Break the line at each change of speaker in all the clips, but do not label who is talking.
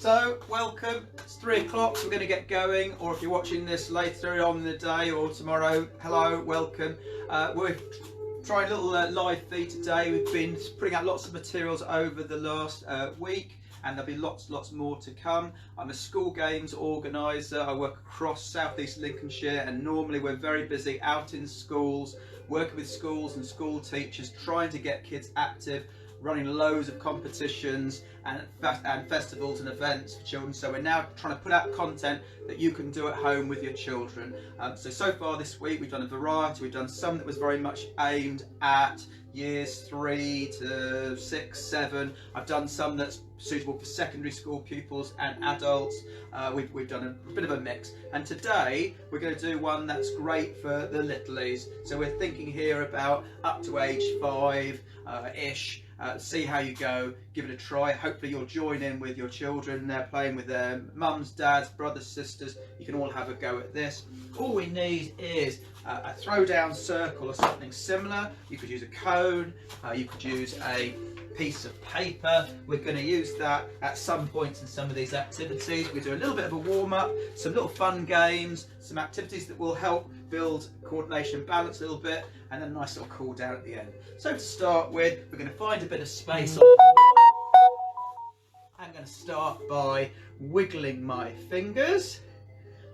So, welcome. It's 3 o'clock, so we're going to get going. Or if you're watching this later on in the day or tomorrow, hello, welcome. We're trying a little live feed today. We've been putting out lots of materials over the last week, and there'll be lots more to come. I'm a school games organiser. I work across South East Lincolnshire, and normally we're very busy out in schools, working with schools and school teachers, trying to get kids active, running loads of competitions and festivals and events for children. So we're now trying to put out content that you can do at home with your children. So far this week we've done a variety. We've done some that was very much aimed at years 3 to 6, 7. I've done some that's suitable for secondary school pupils and adults. We've done a bit of a mix, and today we're going to do one that's great for the littlies. So we're thinking here about up to age 5-ish. See how you go, give it a try. Hopefully you'll join in with your children. They're playing with their mums, dads, brothers, sisters. You can all have a go at this. All we need is a throwdown circle or something similar. You could use a cone, you could use a piece of paper. We're going to use that at some points in some of these activities. We do a little bit of a warm-up, some little fun games, some activities that will help build coordination and balance a little bit, and then a nice little cool down at the end. So to start with, we're going to find a bit of space on. I'm going to start by wiggling my fingers.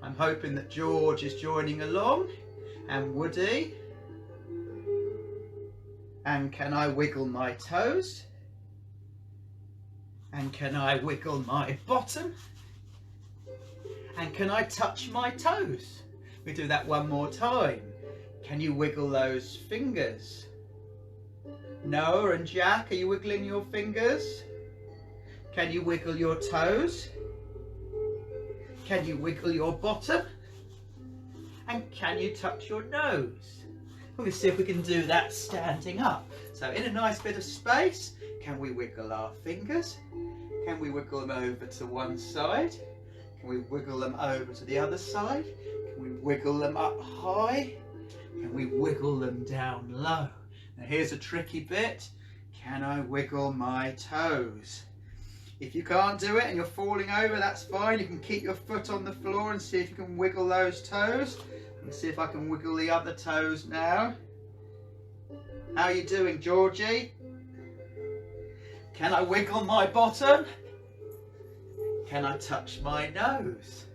I'm hoping that George is joining along, and Woody. And can I wiggle my toes? And can I wiggle my bottom? And can I touch my toes? We do that one more time. Can you wiggle those fingers? Noah and Jack, are you wiggling your fingers? Can you wiggle your toes? Can you wiggle your bottom? And can you touch your nose? We're going to see if we can do that standing up. So in a nice bit of space, can we wiggle our fingers? Can we wiggle them over to one side? Can we wiggle them over to the other side? Can we wiggle them up high? Can we wiggle them down low? Now here's a tricky bit. Can I wiggle my toes? If you can't do it and you're falling over, that's fine. You can keep your foot on the floor and see if you can wiggle those toes. Let's see if I can wiggle the other toes now. How are you doing, Georgie? Can I wiggle my bottom? Can I touch my nose?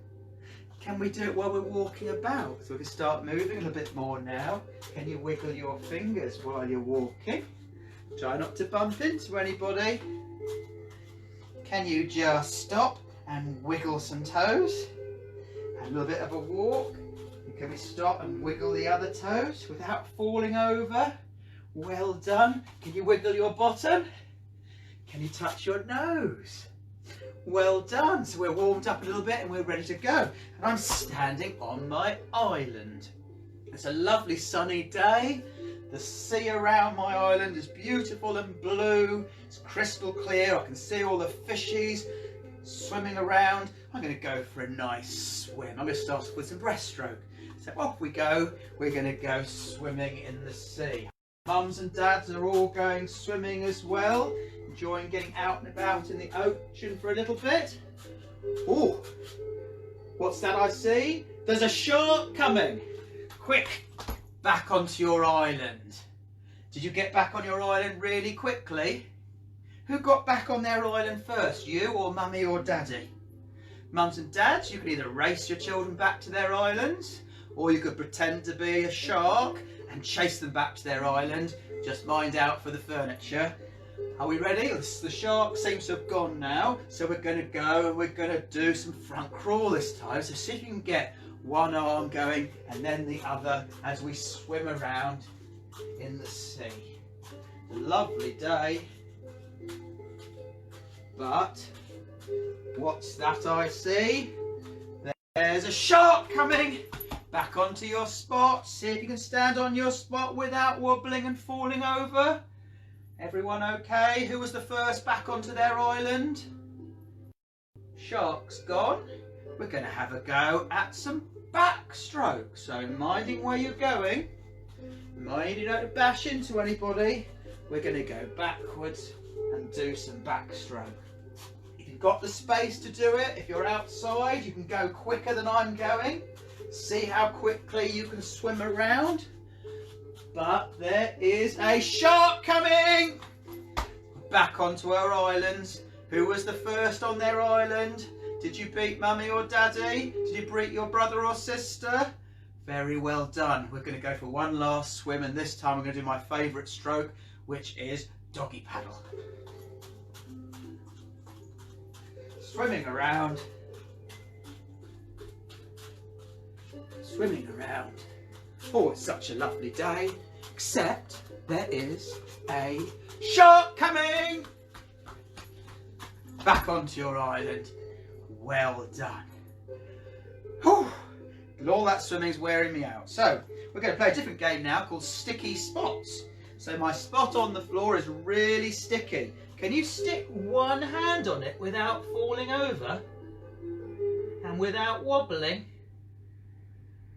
Can we do it while we're walking about? So we can start moving a little bit more now. Can you wiggle your fingers while you're walking? Try not to bump into anybody. Can you just stop and wiggle some toes? And a little bit of a walk. Can we stop and wiggle the other toes without falling over? Well done. Can you wiggle your bottom? Can you touch your nose? Well done. So we're warmed up a little bit and we're ready to go. And I'm standing on my island. It's a lovely sunny day. The sea around my island is beautiful and blue. It's crystal clear. I can see all the fishies swimming around. I'm going to go for a nice swim. I'm going to start with some breaststroke. So off we go. We're going to go swimming in the sea. Mums and dads are all going swimming as well, enjoying getting out and about in the ocean for a little bit. Oh, what's that I see? There's a shark coming. Quick, back onto your island. Did you get back on your island really quickly? Who got back on their island first, you or mummy or daddy? Mums and dads, you can either race your children back to their islands, or you could pretend to be a shark and chase them back to their island. Just mind out for the furniture. Are we ready? The shark seems to have gone now, so we're going to go and we're going to do some front crawl this time. So see if you can get one arm going and then the other as we swim around in the sea. It's a lovely day, but what's that I see? There's a shark coming. Back onto your spot. See if you can stand on your spot without wobbling and falling over. Everyone okay? Who was the first back onto their island? Shark's gone. We're going to have a go at some backstroke. So minding where you're going, minding not to bash into anybody, we're going to go backwards and do some backstroke. got the space to do it, if you're outside, you can go quicker than I'm going. See how quickly you can swim around. But there is a shark coming! Back onto our islands. Who was the first on their island? Did you beat mummy or daddy? Did you beat your brother or sister? Very well done. We're going to go for one last swim, and this time I'm going to do my favourite stroke, which is doggy paddle. Swimming around. Swimming around. Oh, it's such a lovely day, except there is a shark coming! Back onto your island. Well done. Whew. All that swimming's wearing me out. So, we're going to play a different game now called Sticky Spots. So my spot on the floor is really sticky. Can you stick one hand on it without falling over? And without wobbling?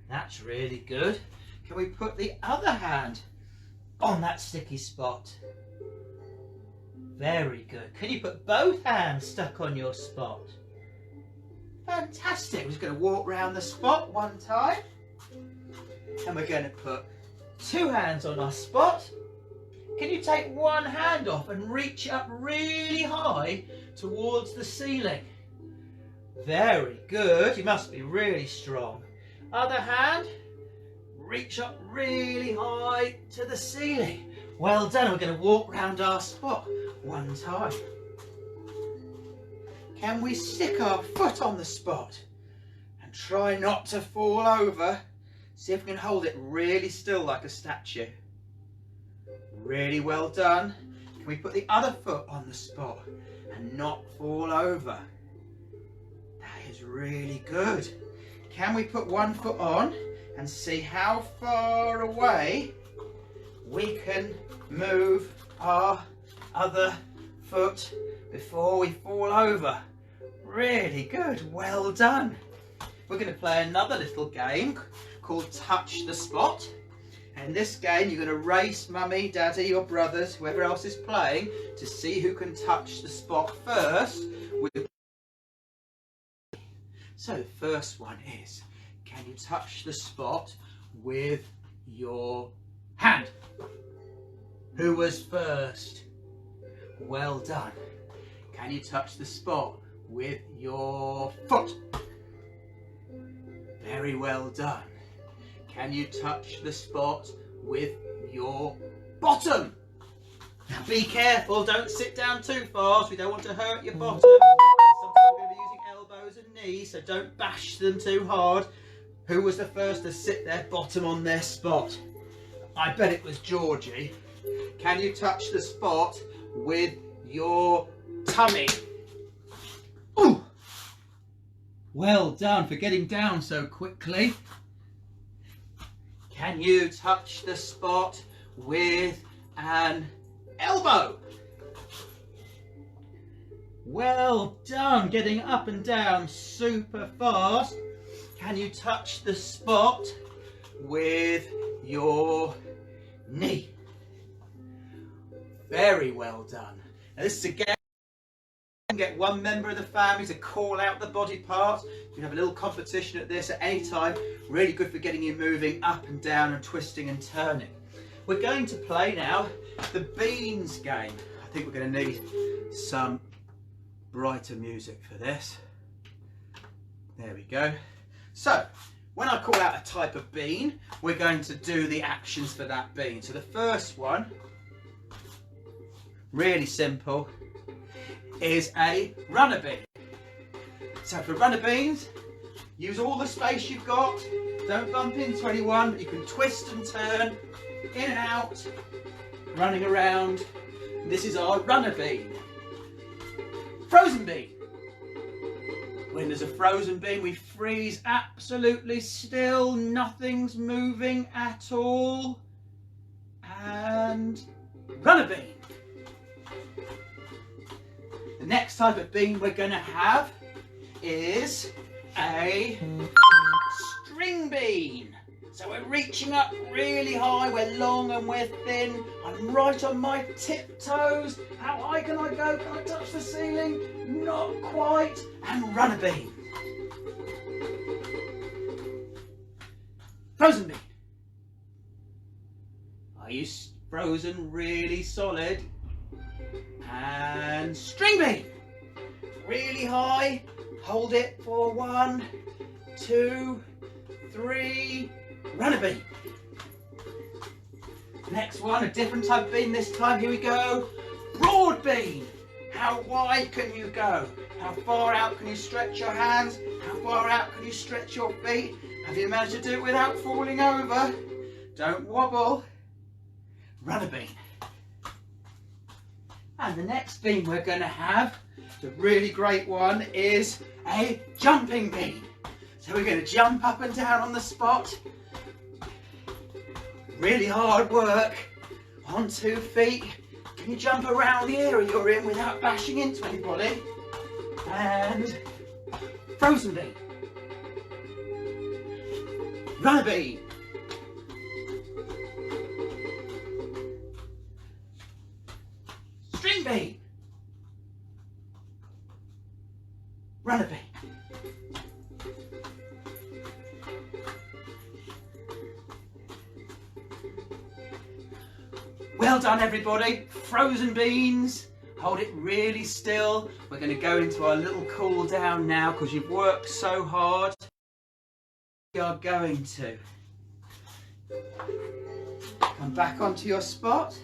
That's really good. Can we put the other hand on that sticky spot? Very good. Can you put both hands stuck on your spot? Fantastic. We're just going to walk round the spot one time. And we're going to put two hands on our spot. Can you take one hand off and reach up really high towards the ceiling? Very good. You must be really strong. Other hand, reach up really high to the ceiling. Well done. We're going to walk round our spot one time. Can we stick our foot on the spot and try not to fall over? See if we can hold it really still like a statue. Really well done. Can we put the other foot on the spot and not fall over? That is really good. Can we put one foot on and see how far away we can move our other foot before we fall over? Really good. Well done. We're going to play another little game called Touch the Spot. And in this game, you're going to race mummy, daddy, your brothers, whoever else is playing, to see who can touch the spot first. So the first one is, can you touch the spot with your hand? Who was first? Well done. Can you touch the spot with your foot? Very well done. Can you touch the spot with your bottom? Now be careful, don't sit down too fast, we don't want to hurt your bottom. Sometimes we're going to be using elbows and knees, so don't bash them too hard. Who was the first to sit their bottom on their spot? I bet it was Georgie. Can you touch the spot with your tummy? Ooh! Well done for getting down so quickly. Can you touch the spot with an elbow? Well done, getting up and down super fast. Can you touch the spot with your knee? Very well done. Now this is a game. You can get one member of the family to call out the body part. You can have a little competition at this at any time. Really good for getting you moving up and down and twisting and turning. We're going to play now the beans game. I think we're going to need some brighter music for this. There we go. So, when I call out a type of bean, we're going to do the actions for that bean. So the first one, really simple, is a runner bean. So for runner beans, use all the space you've got. Don't bump into anyone. You can twist and turn in and out, running around. This is our runner bean. Frozen bean. When there's a frozen bean, we freeze absolutely still. Nothing's moving at all. And runner bean. The next type of bean we're going to have is a string bean. So we're reaching up really high, we're long and we're thin. I'm right on my tiptoes. How high can I go? Can I touch the ceiling? not quite, and runner bean. Frozen bean. Are you frozen really solid? And string bean. Really high. Hold it for 1, 2, 3. Runner bean. Next one, a different type of bean this time. Here we go. Broad bean. How wide can you go? How far out can you stretch your hands? How far out can you stretch your feet? Have you managed to do it without falling over? Don't wobble. Runner bean. And the next bean we're going to have, the really great one, is a jumping bean. So we're going to jump up and down on the spot. Really hard work. On 2 feet. Can you jump around the area you're in without bashing into anybody? And frozen bean. Runner bean. String bean. Runner bean. Well done everybody, frozen beans, hold it really still. We're going to go into our little cool down now because you've worked so hard. We are going to come back onto your spot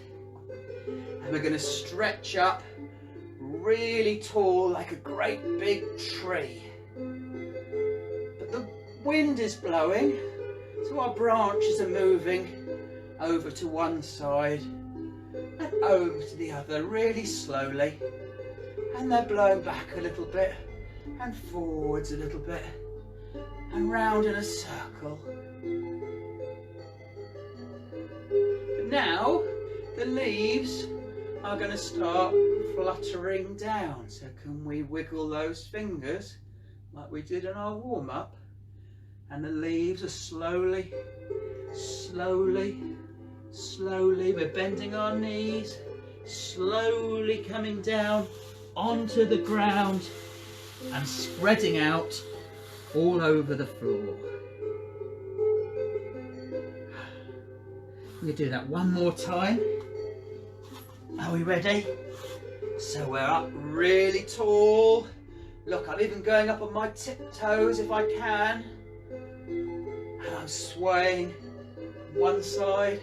and we're going to stretch up really tall like a great big tree. But the wind is blowing, so our branches are moving over to one side and over to the other really slowly, and they're blowing back a little bit and forwards a little bit and round in a circle. But now the leaves are going to start fluttering down, so can we wiggle those fingers like we did in our warm-up? And the leaves are slowly, we're bending our knees, slowly coming down onto the ground and spreading out all over the floor. We're going to do that one more time. Are we ready? So we're up really tall. Look, I'm even going up on my tiptoes if I can. And I'm swaying one side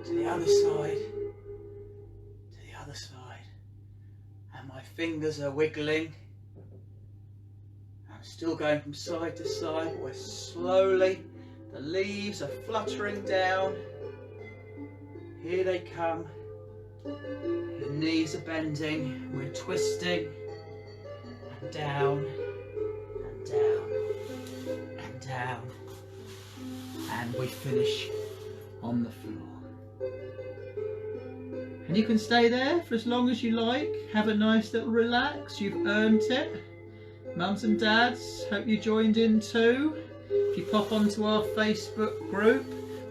to the other side, to the other side, and my fingers are wiggling. I'm still going from side to side, but we're slowly, the leaves are fluttering down. Here they come, the knees are bending, we're twisting, and down, and down, and down, and we finish on the floor. And you can stay there for as long as you like. Have a nice little relax. You've earned it. Mums and dads, hope you joined in too. If you pop onto our Facebook group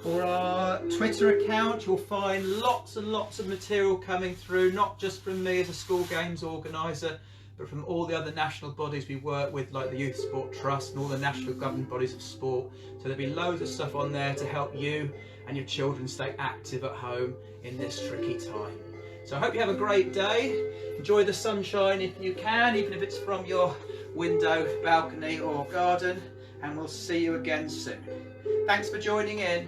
or our Twitter account, you'll find lots and lots of material coming through, not just from me as a school games organiser, but from all the other national bodies we work with, like the Youth Sport Trust and all the national governing bodies of sport. So there'll be loads of stuff on there to help you and your children stay active at home in this tricky time. So I hope you have a great day. Enjoy the sunshine if you can, even if it's from your window, balcony or garden, and we'll see you again soon. Thanks for joining in.